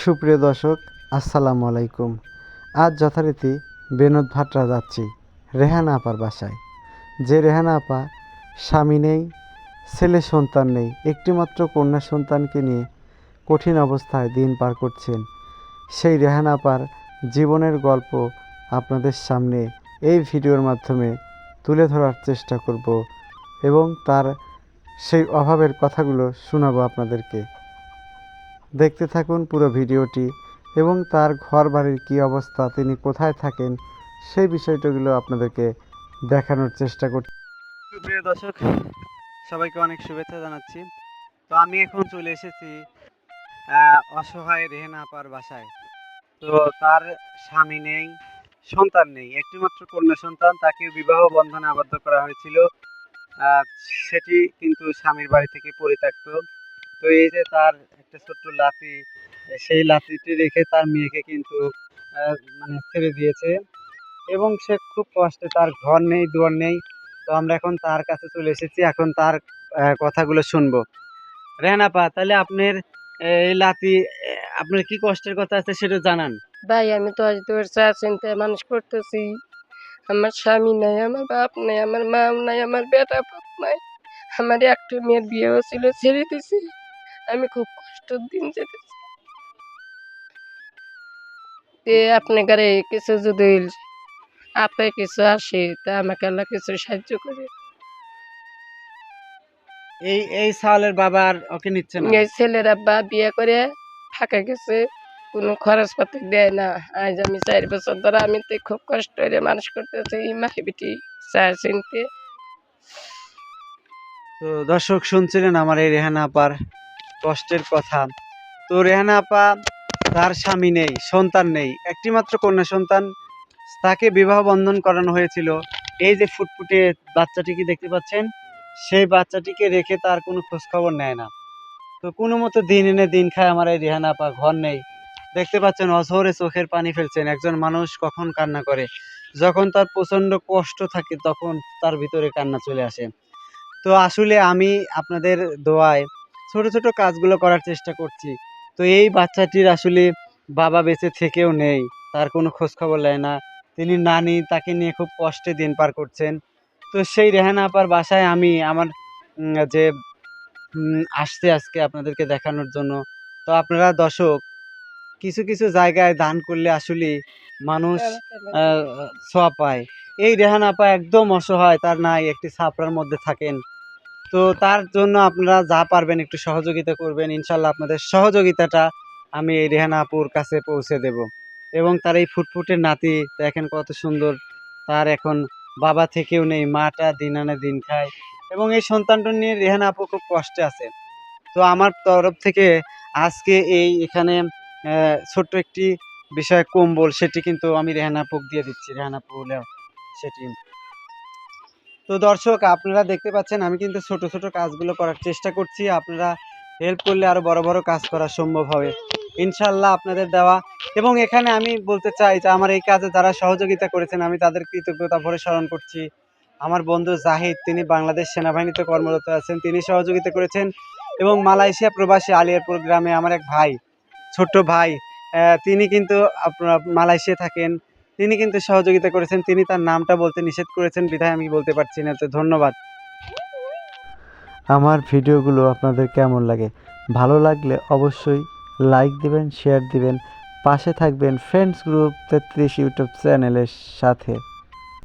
সুপ্রিয় দর্শক, আসসালামু আলাইকুম। আজ যথারীতি বিনোদ ভাটরা যাচ্ছি রেহানা আপার বাসায়। যে রেহানা আপা স্বামী নেই, ছেলে সন্তান নেই, একটিমাত্র কন্যা সন্তানকে নিয়ে কঠিন অবস্থায় দিন পার করছেন। সেই রেহানা আপার জীবনের গল্প আপনাদের সামনে এই ভিডিওর মাধ্যমে তুলে ধরার চেষ্টা করব এবং তার সেই অভাবের কথাগুলো শোনাবো আপনাদেরকে। দেখতে থাকুন পুরো ভিডিওটি এবং তার ঘর বাড়ির কী অবস্থা, তিনি কোথায় থাকেন, সেই বিষয়টাগুলো আপনাদেরকে দেখানোর চেষ্টা করছি। প্রিয় দর্শক, সবাইকে অনেক শুভেচ্ছা জানাচ্ছি। তো আমি এখন চলে এসেছি অসহায় রেহেনা আপার বাসায়। তো তার স্বামী নেই, সন্তান নেই, একটিমাত্র কন্যা সন্তান। তাকে বিবাহ বন্ধনে আবদ্ধ করা হয়েছিল, সেটি কিন্তু স্বামীর বাড়ি থেকে পরিত্যক্ত। তো এই যে তার একটা ছোট্ট লাঠি, সেই লাঠিটি রেখে তার মেয়েকে কিন্তু মানে ছেড়ে দিয়েছে এবং সে খুব কষ্টে, তার ঘর নেই, দুয়ার নেই। তো আমরা এখন তার কাছে চলে এসেছি, এখন তার কথাগুলো শুনবো। রেহানা আপা, তাহলে আপনার এই লাঠি, আপনার কি কষ্টের কথা আছে সেটা জানান। ভাই, আমি তো আজ তোর চা চিন্তায় মানুষ করতেছি। আমার স্বামী নাই, আমার বাপ নাই, আমার মা নাই, আমার বেটা বাপ নাই। আমার একটা মেয়ের বিয়ে হয়েছিল, ছেড়ে দিছি। আমি খুব কষ্টের দিন যেতেছি। আপনার ঘরে কিছু যদি আপে কিছু আসে, তা আমাকে আল্লাহ কিছু সাহায্য করে। এই এই সালের বাবা আর ওকে নিচ্ছে না। এই ছেলের আব্বা বিয়ে করে ফাঁকা গেছে, কোনো খরচপাতি দেয় না। আজ আমি 4 বছর ধরে আমি তো খুব কষ্ট করে মানুষ করতেছি এই মাকে বেটি চা চিনতে। তো দর্শক, শুনছিলেন আমার এই রেহানা আপার কষ্টের কথা। তো রেহানা আপা, তার স্বামী নেই, সন্তান নেই, একটিমাত্র কন্যা সন্তান। তাকে বিবাহ বন্ধন করানো হয়েছিল। এই যে ফুটফুটে বাচ্চাটিকে দেখতে পাচ্ছেন, সেই বাচ্চাটিকে রেখে তার কোনো খোঁজ খবর নেয় না। তো কোনো মতো দিন এনে দিন খায় আমার এই রেহানা আপা। ঘর নেই, দেখতে পাচ্ছেন অঝরে চোখের পানি ফেলছেন। একজন মানুষ কখন কান্না করে? যখন তার প্রচন্ড কষ্ট থাকে তখন তার ভিতরে কান্না চলে আসে। তো আসলে আমি আপনাদের দোয়ায় ছোট ছোট কাজগুলো করার চেষ্টা করছি। তো এই বাচ্চাটির আসলে বাবা বেঁচে থেকেও নেই, তার কোনো খোঁজ খবর নেয় না। তিনি নানি, তাকে নিয়ে খুব কষ্টে দিন পার করছেন। তো সেই রেহানা আপার বাসায় আমি আমার যে আসছে আজকে আপনাদেরকে দেখানোর জন্য। তো আপনারা দর্শক, কিছু কিছু জায়গায় দান করলে আসলে মানুষ ছোঁয়া পায়। এই রেহানা আপা একদম অসহায়, তার নাই, একটি ছাপড়ার মধ্যে থাকেন। তো তার জন্য আপনারা যা পারবেন একটু সহযোগিতা করবেন। ইনশাল্লাহ আপনাদের সহযোগিতাটা আমি এই রেহানা আপুর কাছে পৌঁছে দেব। এবং তার এই ফুটফুটে নাতি দেখেন কত সুন্দর। তার এখন বাবা থেকেও নেই, মাটা দিন আনে দিন খায় এবং এই সন্তানটা নিয়ে রেহানা আপু খুব কষ্টে আছে। তো আমার তরফ থেকে আজকে এই এখানে ছোট্ট একটি বিষয় কম্বল, সেটি কিন্তু আমি রেহানা আপুকে দিয়ে দিচ্ছি। রেহানা আপু সেটি। তো দর্শক, আপনারা দেখতে পাচ্ছেন আমি কিন্তু ছোট ছোট কাজগুলো করার চেষ্টা করছি। আপনারা হেল্প করলে আরো বড় বড় কাজ করা সম্ভব হবে ইনশাল্লাহ আপনাদের দেওয়া। এবং এখানে আমি বলতে চাই যে আমার এই কাজে যারা সহযোগিতা করেছেন আমি তাদের কৃতজ্ঞতা ভরে স্মরণ করছি। আমার বন্ধু জাহিদ, তিনি বাংলাদেশ সেনাবাহিনীতে কর্মরত আছেন, তিনি সহযোগিতা করেছেন। এবং মালয়েশিয়া প্রবাসী আলিয়ারপুর গ্রামে আমার এক ভাই, ছোট্ট ভাই, তিনি কিন্তু আপনার মালয়েশিয়া থাকেন, তিনি কিন্তু সহযোগিতা করেছেন। তিনি তার নামটা বলতে নিষেধ করেছেন বিধায় আমি বলতে পারছি না। তো ধন্যবাদ। আমার ভিডিওগুলো আপনাদের কেমন লাগে? ভালো লাগলে অবশ্যই লাইক দিবেন, শেয়ার দিবেন, পাশে থাকবেন ফ্রেন্ডস গ্রুপ 33 ইউটিউব চ্যানেলের সাথে।